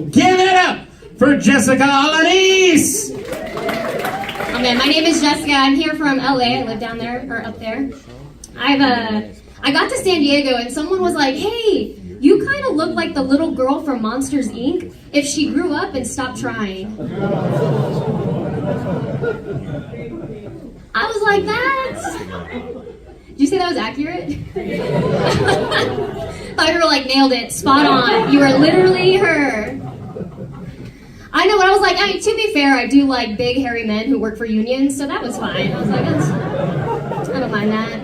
Give it up for Jessica Alanis! Oh man, my name is Jessica. I'm here from LA. I live down there, or up there. I got to San Diego and someone was like, hey, you kind of look like the little girl from Monsters, Inc. if she grew up and stopped trying. I was like, did you say that was accurate? Thought you were like, nailed it, spot on. You are literally her. I know, but I was like, I mean, to be fair, I do like big, hairy men who work for unions, so that was fine. I was like, I don't mind that.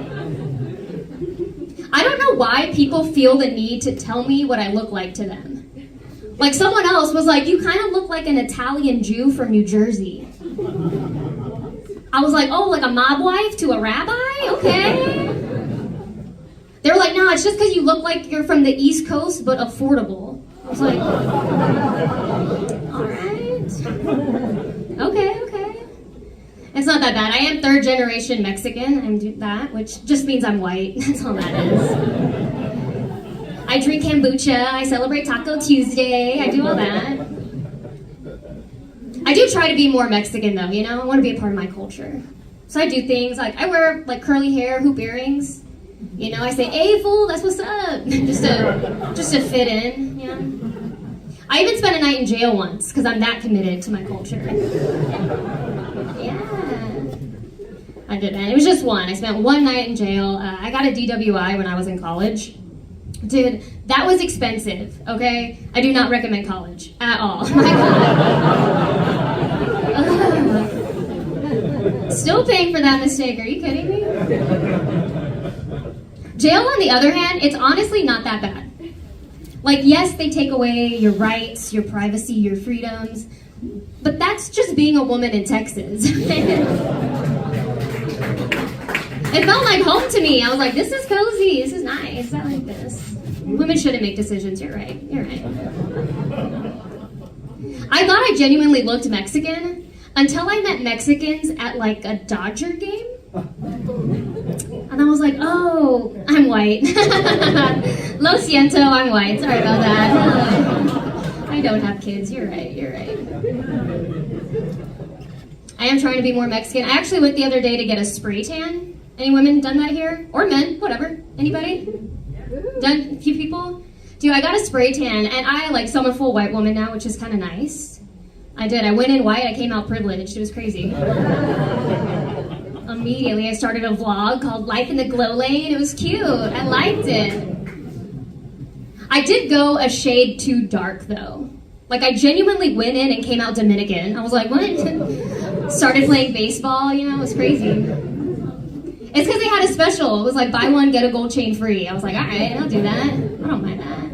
I don't know why people feel the need to tell me what I look like to them. Like someone else was like, you kind of look like an Italian Jew from New Jersey. I was like, oh, like a mob wife to a rabbi? Okay. They were like, no, it's just because you look like you're from the East Coast, but affordable. I was like, all right. Okay. It's not that bad. I am third generation Mexican. I'm that, which just means I'm white. That's all that is. I drink kombucha. I celebrate Taco Tuesday. I do all that. I do try to be more Mexican though, you know? I want to be a part of my culture. So I do things like, I wear like curly hair, hoop earrings. You know, I say, hey fool, that's what's up. just to fit in, you know? I even spent a night in jail once, because I'm that committed to my culture. Yeah. I did, and it was just one. I spent one night in jail. I got a DWI when I was in college. Dude, that was expensive, okay? I do not recommend college at all. My God. Still paying for that mistake, are you kidding me? Jail, on the other hand, it's honestly not that bad. Like, yes, they take away your rights, your privacy, your freedoms, but that's just being a woman in Texas. It felt like home to me. I was like, this is cozy, this is nice, I like this. Women shouldn't make decisions, you're right. I thought I genuinely looked Mexican until I met Mexicans at like a Dodger game. And I was like, oh, I'm white. Lo siento, I'm white. Sorry about that. I don't have kids. You're right. I am trying to be more Mexican. I actually went the other day to get a spray tan. Any women done that here? Or men, whatever. Anybody? Done? A few people? Dude, I got a spray tan, and so I'm a full white woman now, which is kind of nice. I did. I went in white. I came out privileged. It was crazy. Immediately, I started a vlog called Life in the Glow Lane. It was cute. I liked it. I did go a shade too dark, though. Like, I genuinely went in and came out Dominican. I was like, what? Started playing baseball, you know? It was crazy. It's because they had a special. It was like, buy one, get a gold chain free. I was like, all right, I'll do that. I don't mind that.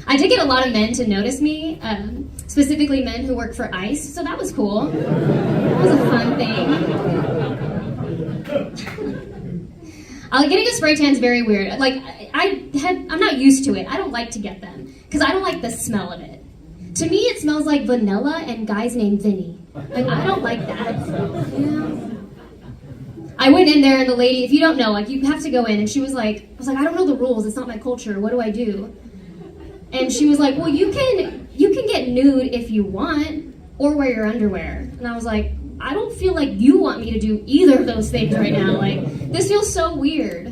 I did get a lot of men to notice me, specifically men who work for ICE, so that was cool. That was a fun thing. Getting a spray tan is very weird. Like, I'm not used to it. I don't like to get them, because I don't like the smell of it. To me, it smells like vanilla and guys named Vinny. Like, I don't like that, you know? I went in there and the lady, if you don't know, like you have to go in, and she was like, I was like, I don't know the rules, it's not my culture, what do I do? And she was like, well, you can get nude if you want, or wear your underwear. And I was like, I don't feel like you want me to do either of those things right now. Like, this feels so weird.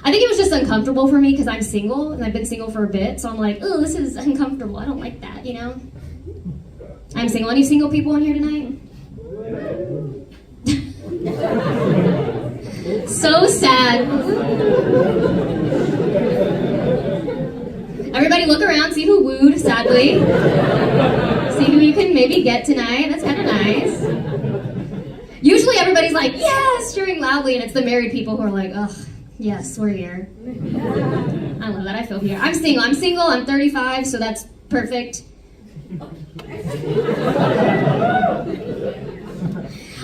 I think it was just uncomfortable for me because I'm single, and I've been single for a bit, so I'm like, oh, this is uncomfortable, I don't like that, you know? I'm single. Any single people in here tonight? So sad. Everybody look around, see who wooed, sadly. See who you can maybe get tonight. That's kind of nice. Usually everybody's like, yes, cheering loudly, and it's the married people who are like, ugh, yes, we're here. I love that, I feel here. I'm single, I'm 35, so that's perfect.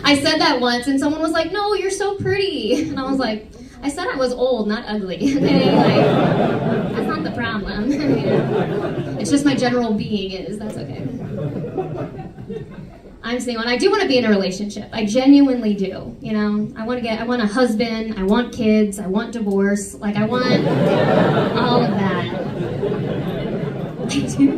I said that once, and someone was like, no, you're so pretty. And I was like, I said I was old, not ugly. Okay? Like, that's not the problem. It's just my general being is. That's okay. I'm single, and I do want to be in a relationship. I genuinely do. You know, I want a husband. I want kids. I want divorce. Like, I want all of that. I do.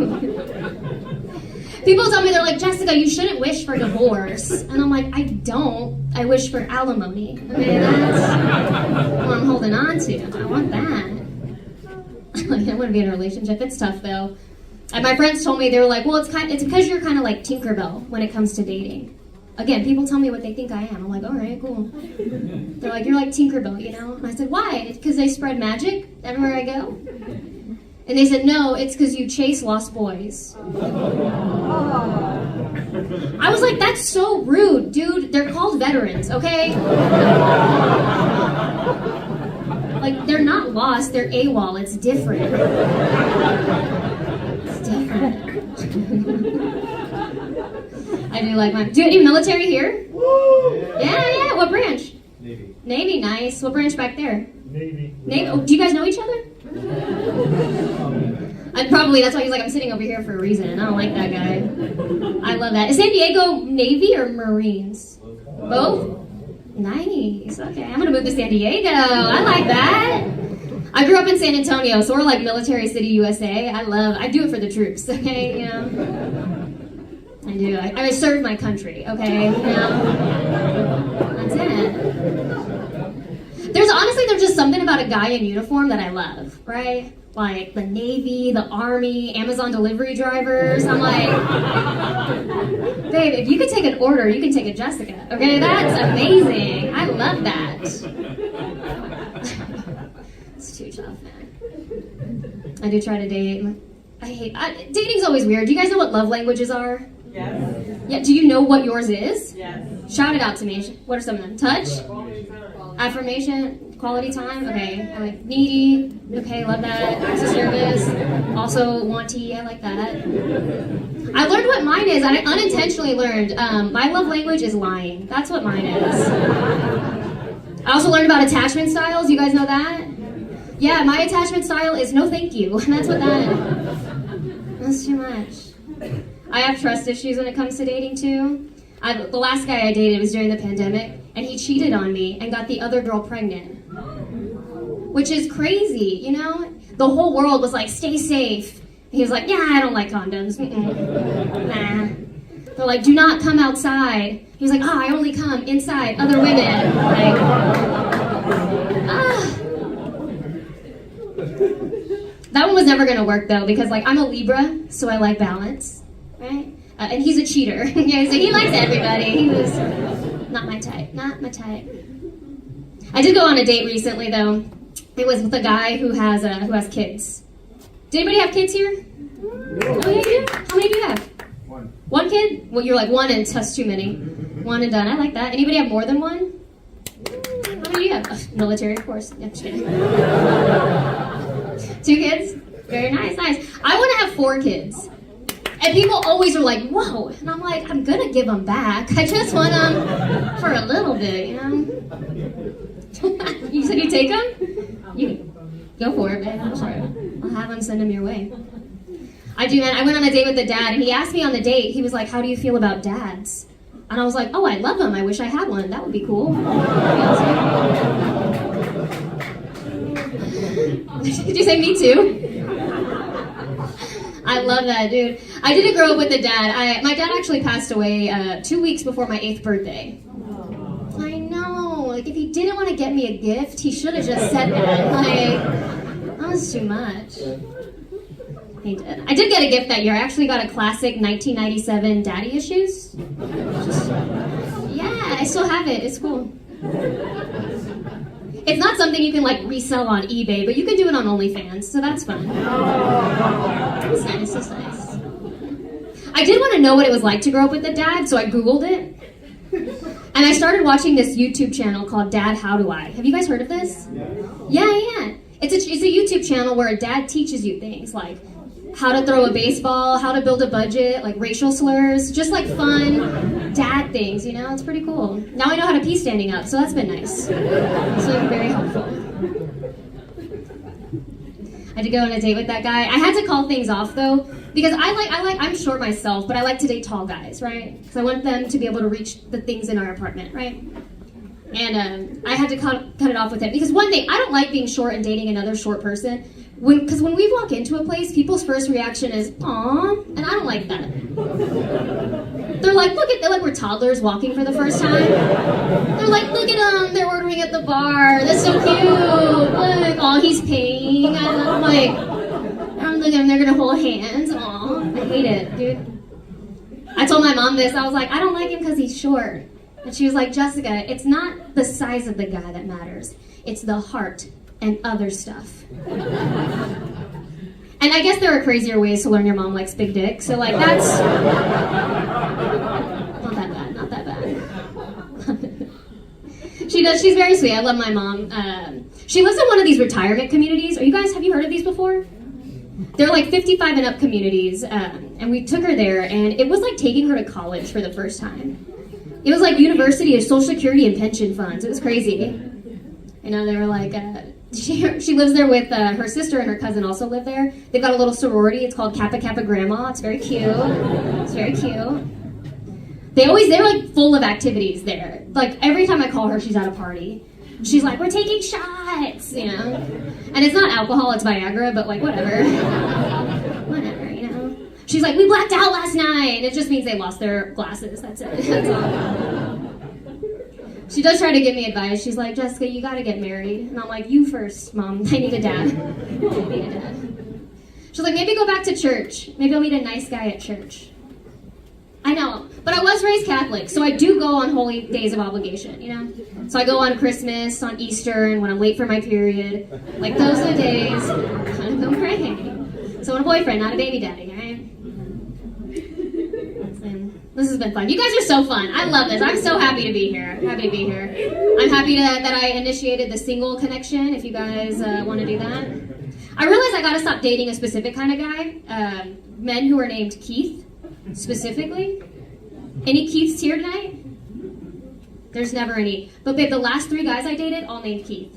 People tell me, they're like, Jessica, you shouldn't wish for divorce. And I'm like, I don't. I wish for alimony. Okay, that's what I'm holding on to. I want that. Like, I want to be in a relationship. It's tough, though. And my friends told me, they were like, well, it's because you're kind of like Tinkerbell when it comes to dating. Again, people tell me what they think I am. I'm like, all right, cool. They're like, you're like Tinkerbell, you know? And I said, why? Because they spread magic everywhere I go? And they said, no, it's because you chase lost boys. I was like, that's so rude, dude. They're called veterans, okay? Like, they're not lost, they're AWOL. It's different. It's different. I do like mine. Do you have any military here? Yeah. What branch? Navy. Navy, nice. What branch back there? Navy. Navy. Oh, do you guys know each other? Probably, that's why he's like, I'm sitting over here for a reason. I don't like that guy. I love that. Is San Diego Navy or Marines? Both? Nice. Okay, I'm gonna move to San Diego. I like that. I grew up in San Antonio, so we're like Military City, USA. I do it for the troops, okay? You know? I do. I serve my country, okay? You know? That's it. There's just something about a guy in uniform that I love, right? Like the Navy, the Army, Amazon delivery drivers. I'm like, babe, if you could take an order, you can take a Jessica. Okay, that's amazing. I love that. It's too tough, man. I do try to date. Dating's always weird. Do you guys know what love languages are? Yes. Yeah. Do you know what yours is? Yes. Shout it out to me. What are some of them? Touch? Affirmation, quality time, okay. I like needy, okay, love that. Acts of service, also wanty, I like that. I learned what mine is. I unintentionally learned my love language is lying. That's what mine is. I also learned about attachment styles. You guys know that? Yeah, my attachment style is no thank you. That's what that is. That's too much. I have trust issues when it comes to dating too. The last guy I dated was during the pandemic, and he cheated on me and got the other girl pregnant. Which is crazy, you know? The whole world was like, stay safe. He was like, yeah, I don't like condoms. Nah. They're like, do not come outside. He was like, oh, I only come inside other women. Like, That one was never gonna work though, because like I'm a Libra, so I like balance, right? And he's a cheater. Yeah, so he likes everybody. He was not my type. Not my type. I did go on a date recently, though. It was with a guy who has kids. Did anybody have kids here? Oh, yeah, you do? How many do you have? One. One kid? Well, you're like one and that's too many. One and done. I like that. Anybody have more than one? How many do you have? Ugh, military, of course. Yeah, just kidding. 2 kids? Very nice, nice. I want to have 4 kids. And people always are like, whoa. And I'm like, I'm going to give them back. I just want them for a little bit, you know? You said you take them? You go for it, man. I'll have them send them your way. I do, man. I went on a date with a dad, and he asked me on the date, he was like, how do you feel about dads? And I was like, oh, I love them. I wish I had one. That would be cool. Did you say me too? I love that, dude. I didn't grow up with a dad. My dad actually passed away 2 weeks before my 8th birthday. I know. Like, if he didn't want to get me a gift, he should have just said that. Like, that was too much. He did. I did get a gift that year. I actually got a classic 1997 Daddy Issues. Yeah, I still have it. It's cool. It's not something you can like resell on eBay, but you can do it on OnlyFans, so that's fun. It's nice, it's nice. I did want to know what it was like to grow up with a dad, so I Googled it. And I started watching this YouTube channel called Dad How Do I. Have you guys heard of this? Yeah. It's a YouTube channel where a dad teaches you things like how to throw a baseball, how to build a budget, like racial slurs, just like fun dad things, you know? It's pretty cool. Now I know how to pee standing up, so that's been nice. It's like very helpful. I had to go on a date with that guy. I had to call things off though, because I'm short myself, but I like to date tall guys, right? Because I want them to be able to reach the things in our apartment, right? And I had to cut it off with him because one thing, I don't like being short and dating another short person Because when we walk into a place, people's first reaction is, "Aw," and I don't like that. They're like, they're like we're toddlers walking for the first time. They're like, look at them, they're ordering at the bar. That's so cute. Look, oh, he's paying. And I'm like, I'm looking at them, they're gonna hold hands. Aw, I hate it, dude. I told my mom this. I was like, I don't like him because he's short. And she was like, Jessica, it's not the size of the guy that matters. It's the heart and other stuff. And I guess there are crazier ways to learn your mom likes big dick. So like that's not that bad. She's very sweet. I love my mom. She lives in one of these retirement communities. Have you heard of these before? They're like 55 and up communities. And we took her there, and it was like taking her to college for the first time. It was like University of Social Security and Pension Funds. It was crazy. You know, they were like, she lives there with her sister, and her cousin also live there. They've got a little sorority. It's called Kappa Kappa Grandma. It's very cute. It's very cute. They're like full of activities there. Like every time I call her, she's at a party. She's like, we're taking shots, you know? And it's not alcohol, it's Viagra, but like whatever. Whatever, you know? She's like, we blacked out last night. It just means they lost their glasses. That's it. That's all. She does try to give me advice. She's like, Jessica, you gotta get married. And I'm like, you first, Mom. I need a dad. I need a dad. She's like, maybe go back to church. Maybe I'll meet a nice guy at church. I know, but I was raised Catholic, so I do go on holy days of obligation, you know? So I go on Christmas, on Easter, and when I'm late for my period. Like, those are the days I'm going praying. So I want a boyfriend, not a baby daddy, alright? This has been fun. You guys are so fun. I love this. I'm so happy to be here. I'm happy that I initiated the single connection, if you guys want to do that. I realize I gotta stop dating a specific kind of guy. Men who are named Keith, specifically. Any Keiths here tonight? There's never any. But babe, the last 3 guys I dated, all named Keith.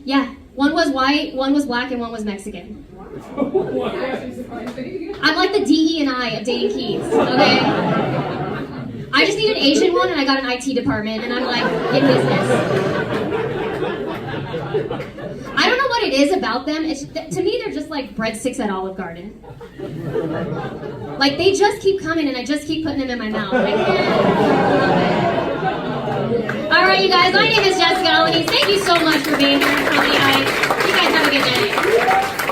Yeah. One was white, one was black, and one was Mexican. I'm like the DE&I of dating Keiths, okay? I just need an Asian one, and I got an IT department, and I'm like, in business. I don't know what it is about them. To me, they're just like breadsticks at Olive Garden. Like, they just keep coming, and I just keep putting them in my mouth. I can't. All right, you guys, my name is Jessica Alanis. Thank you so much for being here. You guys have a good night.